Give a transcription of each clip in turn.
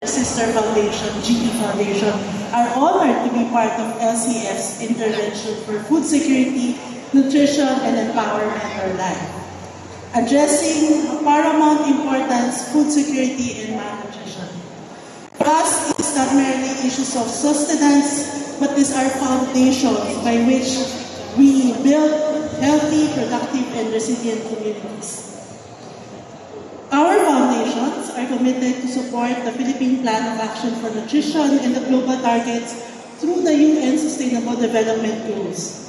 sister foundation, GT Foundation, are honored to be part of LCF's intervention for food security, nutrition, and empowerment or life. Addressing paramount importance, food security and malnutrition. For us, it's not merely issues of sustenance, but these are foundations by which we build healthy, productive, and resilient communities. Our foundations are committed to support the Philippine Plan of Action for Nutrition and the global targets through the UN Sustainable Development Goals.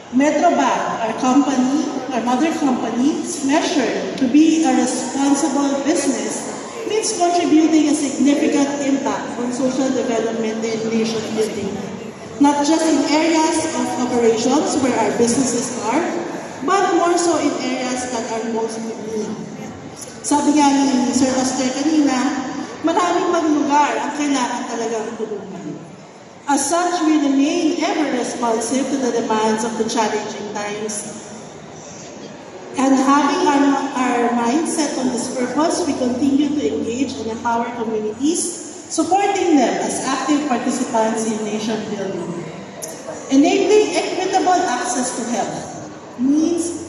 Metrobank, our mother company, is measured to be a responsible business, means contributing a significant impact on social development and nation building, not just in areas of operations where our businesses are, but more so in areas that are most in need. Sabi nga ni Sir Oster kanina, maraming lugar ang kailangan talagang tulungan. As such, we remain ever responsive to the demands of the challenging times. And having our mindset on this purpose, we continue to engage and empower communities, supporting them as active participants in nation building. Enabling equitable access to health means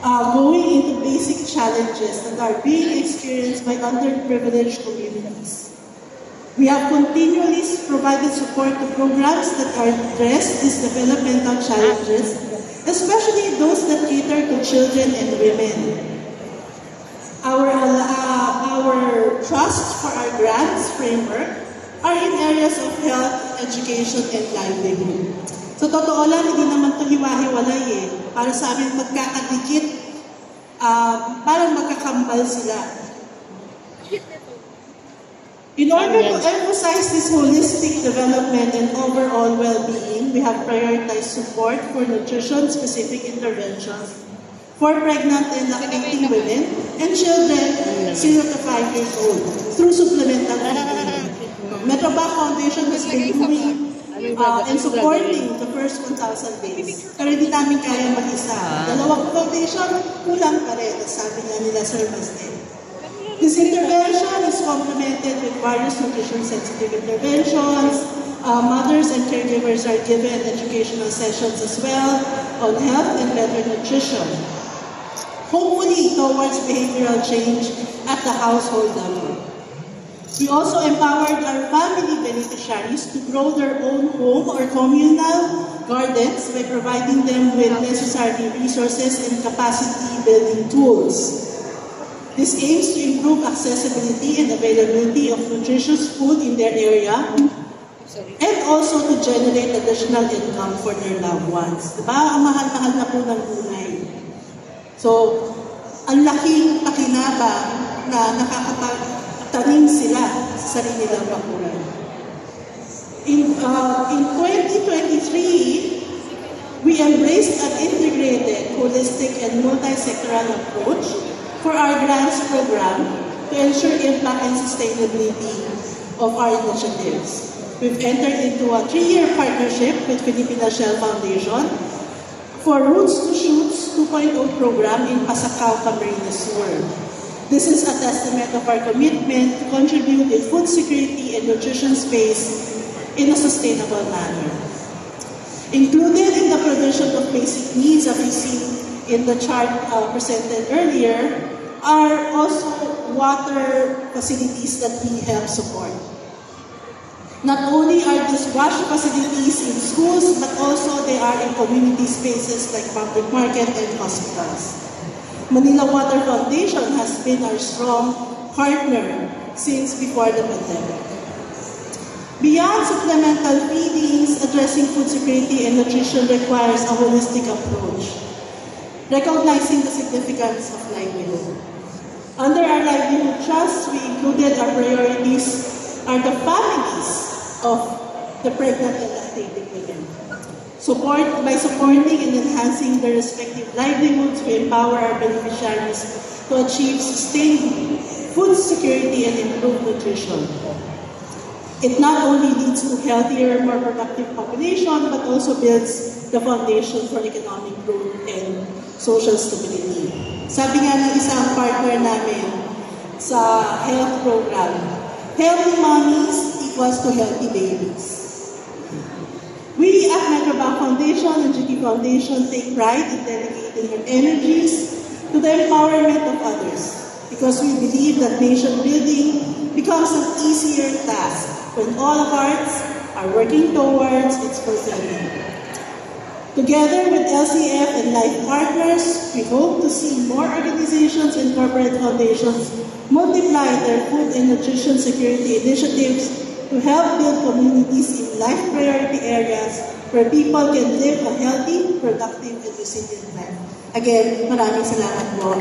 going into basic challenges that are being experienced by underprivileged communities. We have continually provided support to programs that address these developmental challenges, especially those that cater to children and women. Our trust for our grants framework are in areas of health, education, and livelihood. So totoo lang, hindi naman ito hiwa-hiwalay eh. Para sa amin magkakadikit, parang magkakambal sila. In order to emphasize this holistic development and overall well-being, we have prioritized support for nutrition-specific interventions for pregnant and lactating women and children 0 to 5 years old through supplemental feeding. Metrobank Foundation has been doing and supporting the first 1,000 days. Pero hindi namin kaya mag-isa. Dalawang foundation, kulang pa rin, sabi nga nila Sir Masted. This intervention is complemented with various nutrition-sensitive interventions. Mothers and caregivers are given educational sessions as well on health and better nutrition, hopefully towards behavioral change at the household level. We also empowered our family beneficiaries to grow their own home or communal gardens by providing them with necessary resources and capacity-building tools. This aims to improve accessibility and availability of nutritious food in their area and also to generate additional income for their loved ones. Diba? Ang mahal-mahal na po ng gulay. So, ang laking pakinabang na nakakapagtanim sila sa sarili nilang bakuran. In 2023, we embraced an integrated, holistic, and multi-sectoral approach for our grants program to ensure impact and sustainability of our initiatives. We've entered into a 3-year partnership with Filipina Shell Foundation for Roots to Shoots 2.0 program in Pasacao, Camarines Sur. This is a testament of our commitment to contribute in food security and nutrition space in a sustainable manner. Included in the provision of basic needs, as you see in the chart presented earlier, are also water facilities that we help support. Not only are these wash facilities in schools, but also they are in community spaces like public market and hospitals. Manila Water Foundation has been our strong partner since before the pandemic. Beyond supplemental feedings, addressing food security and nutrition requires a holistic approach, recognizing the significance of livelihood. Under our livelihood trust, we included our priorities are the families of the pregnant and lactating women. By supporting and enhancing their respective livelihoods, we empower our beneficiaries to achieve sustained food security and improved nutrition. It not only leads to healthier, more productive population, but also builds the foundation for economic growth and social stability. Sabi nga ng isang partner namin sa health program, Healthy mommies equals to healthy babies. We at Metrobank Foundation and GT Foundation take pride in dedicating our energies to the empowerment of others because we believe that nation building becomes an easier task when all hearts are working towards its fulfillment. Together with LCF and Life Partners, we hope to see more organizations and corporate foundations multiply their food and nutrition security initiatives to help build communities in life priority areas where people can live a healthy, productive, and resilient life. Again, maraming salamat po.